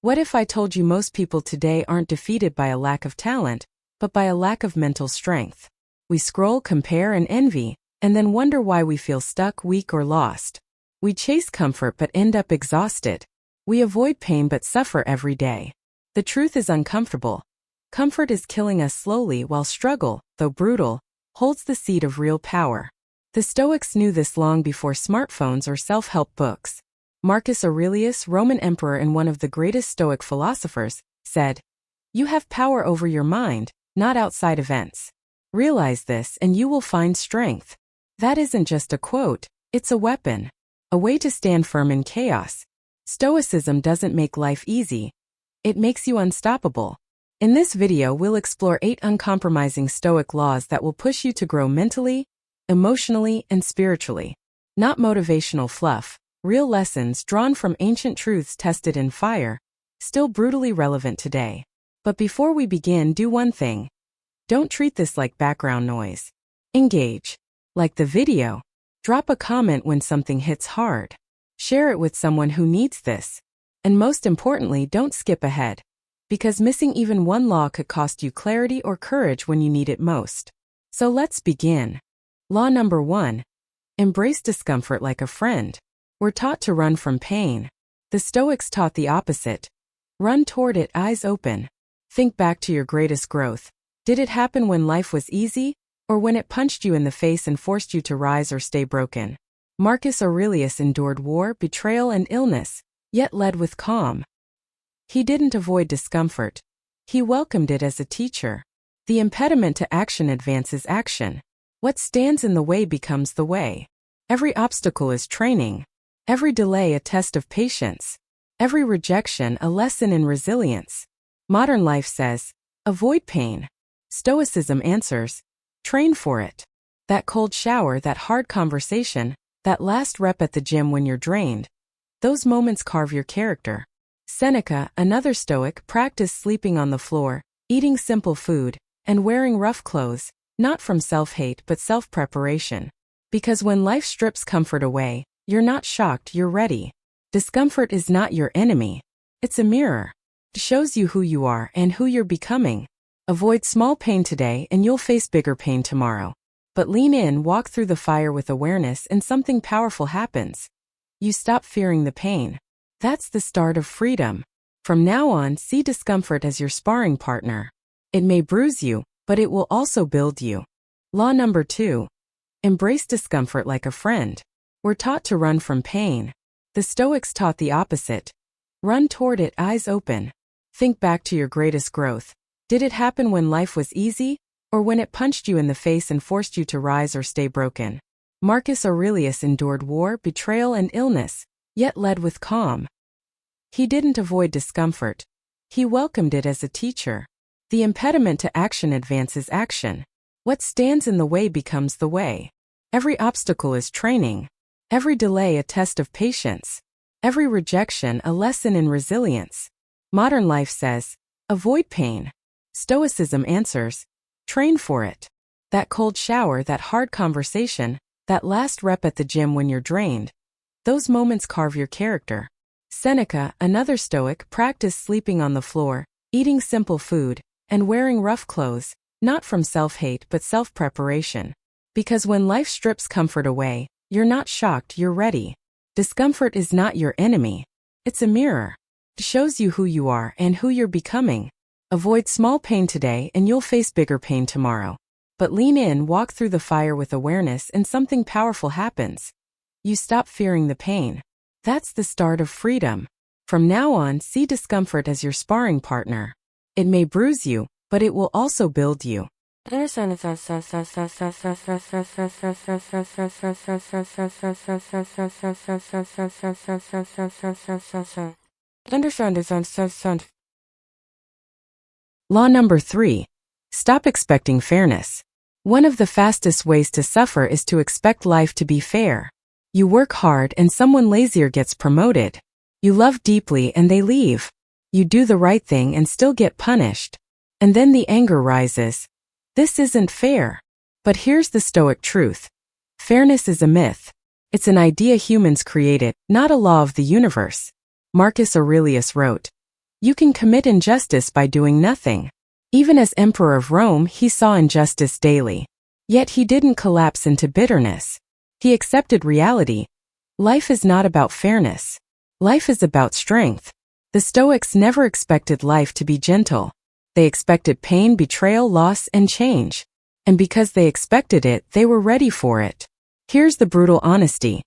What if I told you most people today aren't defeated by a lack of talent, but by a lack of mental strength? We scroll, compare, and envy, and then wonder why we feel stuck, weak, or lost. We chase comfort but end up exhausted. We avoid pain but suffer every day. The truth is uncomfortable. Comfort is killing us slowly, while struggle, though brutal, holds the seed of real power. The Stoics knew this long before smartphones or self-help books. Marcus Aurelius, Roman emperor and one of the greatest Stoic philosophers, said, "You have power over your mind, not outside events. Realize this and you will find strength." That isn't just a quote, it's a weapon. A way to stand firm in chaos. Stoicism doesn't make life easy. It makes you unstoppable. In this video we'll explore 8 uncompromising Stoic laws that will push you to grow mentally, emotionally, and spiritually. Not motivational fluff, real lessons drawn from ancient truths tested in fire, still brutally relevant today. But before we begin, do one thing. Don't treat this like background noise. Engage. Like the video. Drop a comment when something hits hard. Share it with someone who needs this. And most importantly, don't skip ahead. Because missing even one law could cost you clarity or courage when you need it most. So let's begin. Law number 1. Embrace discomfort like a friend. We're taught to run from pain. The Stoics taught the opposite. Run toward it, eyes open. Think back to your greatest growth. Did it happen when life was easy, or when it punched you in the face and forced you to rise or stay broken? Marcus Aurelius endured war, betrayal, and illness, yet led with calm. He didn't avoid discomfort. He welcomed it as a teacher. The impediment to action advances action. What stands in the way becomes the way. Every obstacle is training. Every delay a test of patience. Every rejection a lesson in resilience. Modern life says, avoid pain. Stoicism answers, train for it. That cold shower, that hard conversation, that last rep at the gym when you're drained. Those moments carve your character. Seneca, another Stoic, practiced sleeping on the floor, eating simple food, and wearing rough clothes, not from self-hate but self-preparation. Because when life strips comfort away, you're not shocked, you're ready. Discomfort is not your enemy. It's a mirror. It shows you who you are and who you're becoming. Avoid small pain today and you'll face bigger pain tomorrow. But lean in, walk through the fire with awareness, and something powerful happens. You stop fearing the pain. That's the start of freedom. From now on, see discomfort as your sparring partner. It may bruise you, but it will also build you. Law number 2. Embrace discomfort like a friend. We're taught to run from pain. The Stoics taught the opposite. Run toward it, eyes open. Think back to your greatest growth. Did it happen when life was easy, or when it punched you in the face and forced you to rise or stay broken? Marcus Aurelius endured war, betrayal, and illness, yet led with calm. He didn't avoid discomfort. He welcomed it as a teacher. The impediment to action advances action. What stands in the way becomes the way. Every obstacle is training. Every delay a test of patience. Every rejection a lesson in resilience. Modern life says, avoid pain. Stoicism answers, train for it. That cold shower, that hard conversation, that last rep at the gym when you're drained. Those moments carve your character. Seneca, another Stoic, practiced sleeping on the floor, eating simple food, and wearing rough clothes, not from self-hate but self-preparation. Because when life strips comfort away, you're not shocked, you're ready. Discomfort is not your enemy. It's a mirror. It shows you who you are and who you're becoming. Avoid small pain today and you'll face bigger pain tomorrow. But lean in, walk through the fire with awareness, and something powerful happens. You stop fearing the pain. That's the start of freedom. From now on, see discomfort as your sparring partner. It may bruise you, but it will also build you. Law number 3. Stop expecting fairness. One of the fastest ways to suffer is to expect life to be fair. You work hard and someone lazier gets promoted. You love deeply and they leave. You do the right thing and still get punished. And then the anger rises. This isn't fair. But here's the Stoic truth. Fairness is a myth. It's an idea humans created, not a law of the universe. Marcus Aurelius wrote, You can commit injustice by doing nothing. Even as Emperor of Rome, he saw injustice daily. Yet he didn't collapse into bitterness. He accepted reality. Life is not about fairness. Life is about strength. The Stoics never expected life to be gentle. They expected pain, betrayal, loss, and change. And because they expected it, they were ready for it. Here's the brutal honesty.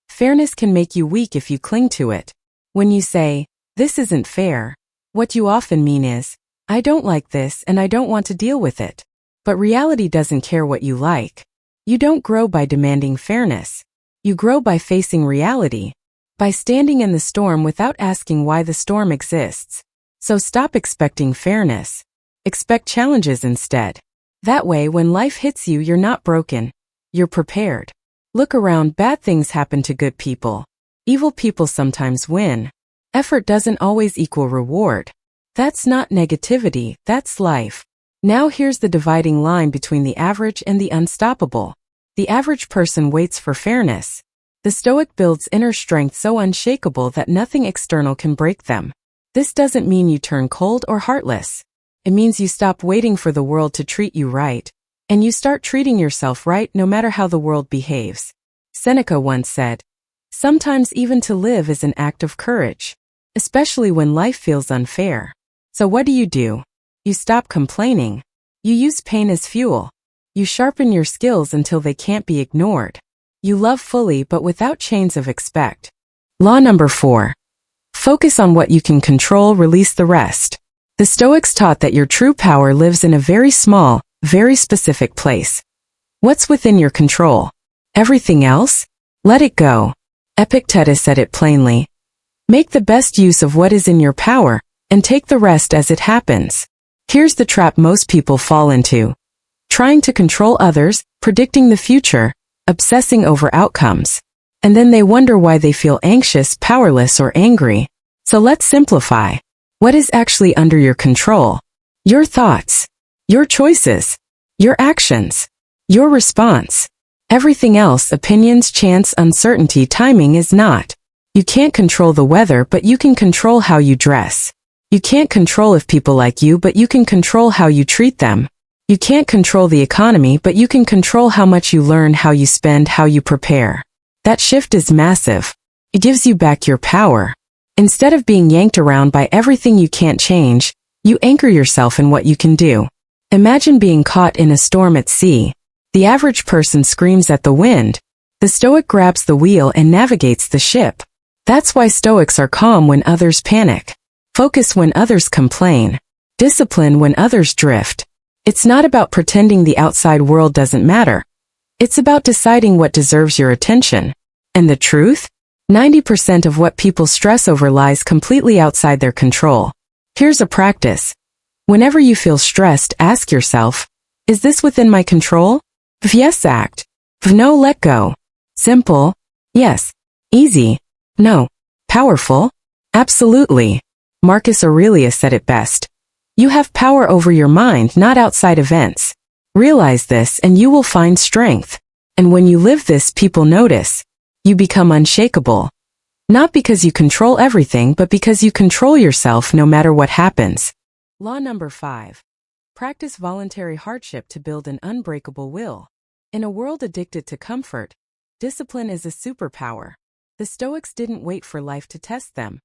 Fairness can make you weak if you cling to it. When you say, "This isn't fair," what you often mean is, "I don't like this and I don't want to deal with it." But reality doesn't care what you like. You don't grow by demanding fairness. You grow by facing reality, by standing in the storm without asking why the storm exists. So stop expecting fairness. Expect challenges instead. That way, when life hits you, you're not broken. You're prepared. Look around, bad things happen to good people. Evil people sometimes win. Effort doesn't always equal reward. That's not negativity, that's life. Now here's the dividing line between the average and the unstoppable. The average person waits for fairness. The Stoic builds inner strength so unshakable that nothing external can break them. This doesn't mean you turn cold or heartless. It means you stop waiting for the world to treat you right, and you start treating yourself right no matter how the world behaves. Seneca once said, "Sometimes even to live is an act of courage, especially when life feels unfair." So what do? You stop complaining. You use pain as fuel. You sharpen your skills until they can't be ignored. You love fully but without chains of expect. Law number 4. Focus on what you can control, release the rest. The Stoics taught that your true power lives in a very small, very specific place. What's within your control? Everything else? Let it go. Epictetus said it plainly. Make the best use of what is in your power, and take the rest as it happens. Here's the trap most people fall into. Trying to control others, predicting the future, obsessing over outcomes. And then they wonder why they feel anxious, powerless, or angry. So let's simplify. What is actually under your control? Your thoughts, your choices, your actions, your response. Everything else, opinions, chance, uncertainty, timing, is not. You can't control the weather, but you can control how you dress. You can't control if people like you, but you can control how you treat them. You can't control the economy, but you can control how much you learn, how you spend, how you prepare. That shift is massive. It gives you back your power. Instead of being yanked around by everything you can't change, you anchor yourself in what you can do. Imagine being caught in a storm at sea. The average person screams at the wind. The Stoic grabs the wheel and navigates the ship. That's why Stoics are calm when others panic. Focus when others complain. Discipline when others drift. It's not about pretending the outside world doesn't matter. It's about deciding what deserves your attention. And the truth? 90% of what people stress over lies completely outside their control. Here's a practice. Whenever you feel stressed, ask yourself, is this within my control? If yes, act. If no, let go. Simple? Yes. Easy? No. Powerful? Absolutely. Marcus Aurelius said it best. You have power over your mind, not outside events. Realize this and you will find strength. And when you live this, people notice. You become unshakable. Not because you control everything, but because you control yourself no matter what happens. Law number 5. Practice voluntary hardship to build an unbreakable will. In a world addicted to comfort, discipline is a superpower. The Stoics didn't wait for life to test them.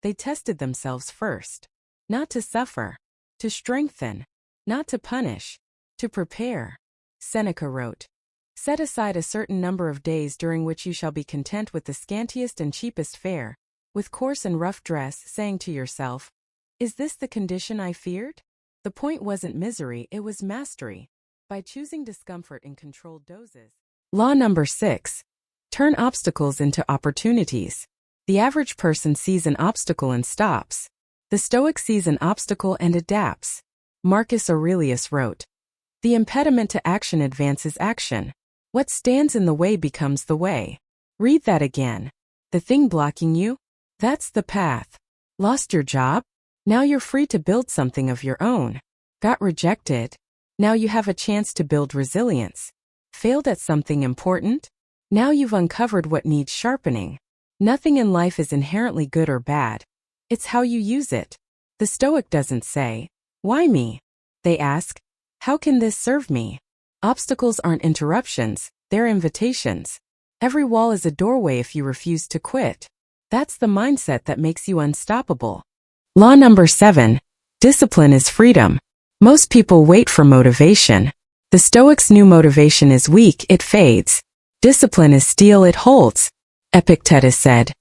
They tested themselves first. Not to suffer, to strengthen, not to punish, to prepare. Seneca wrote, "Set aside a certain number of days during which you shall be content with the scantiest and cheapest fare, with coarse and rough dress, saying to yourself, 'Is this the condition I feared?'" The point wasn't misery, it was mastery. By choosing discomfort in controlled doses. Law number 6. Turn obstacles into opportunities. The average person sees an obstacle and stops. The Stoic sees an obstacle and adapts. Marcus Aurelius wrote, "The impediment to action advances action. What stands in the way becomes the way." Read that again. The thing blocking you? That's the path. Lost your job? Now you're free to build something of your own. Got rejected? Now you have a chance to build resilience. Failed at something important? Now you've uncovered what needs sharpening. Nothing in life is inherently good or bad. It's how you use it. The Stoic doesn't say, "Why me?" They ask, "How can this serve me?" Obstacles aren't interruptions, they're invitations. Every wall is a doorway if you refuse to quit. That's the mindset that makes you unstoppable. Law number 7. Discipline is freedom. Most people wait for motivation. The Stoics knew motivation is weak, it fades. Discipline is steel, it holds. Epictetus said,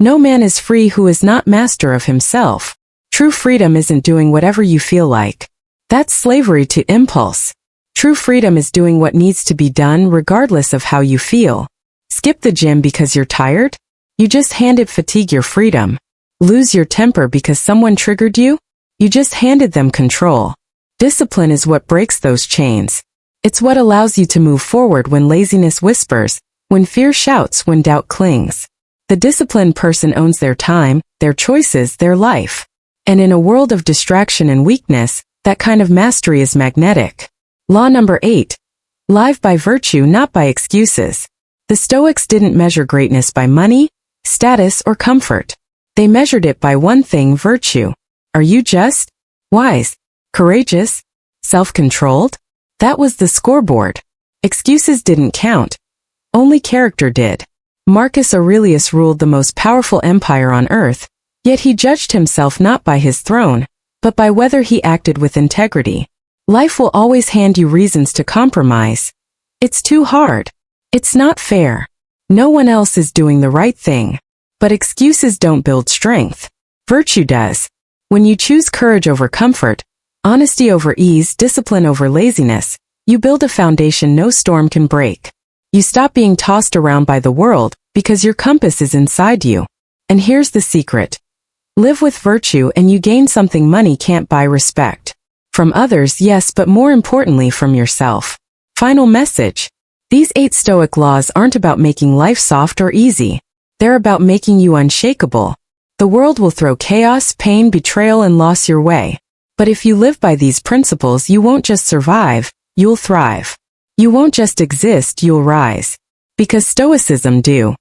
"No man is free who is not master of himself." True freedom isn't doing whatever you feel like. That's slavery to impulse. True freedom is doing what needs to be done regardless of how you feel. Skip the gym because you're tired? You just handed fatigue your freedom. Lose your temper because someone triggered you? You just handed them control. Discipline is what breaks those chains. It's what allows you to move forward when laziness whispers, when fear shouts, when doubt clings. The disciplined person owns their time, their choices, their life. And in a world of distraction and weakness, that kind of mastery is magnetic. Law number 8. Live by virtue, not by excuses. The Stoics didn't measure greatness by money, status, or comfort. They measured it by one thing: virtue. Are you just, wise, courageous, self-controlled? That was the scoreboard. Excuses didn't count. Only character did. Marcus Aurelius ruled the most powerful empire on earth, yet he judged himself not by his throne, but by whether he acted with integrity. Life will always hand you reasons to compromise. It's too hard. It's not fair. No one else is doing the right thing. But excuses don't build strength. Virtue does. When you choose courage over comfort, honesty over ease, discipline over laziness, you build a foundation no storm can break. You stop being tossed around by the world because your compass is inside you. And here's the secret. Live with virtue and you gain something money can't buy: respect. From others, yes, but more importantly from yourself. Final message. These 8 Stoic laws aren't about making life soft or easy. They're about making you unshakable. The world will throw chaos, pain, betrayal, and loss your way. But if you live by these principles, you won't just survive, you'll thrive. You won't just exist, you'll rise. Because Stoicism do.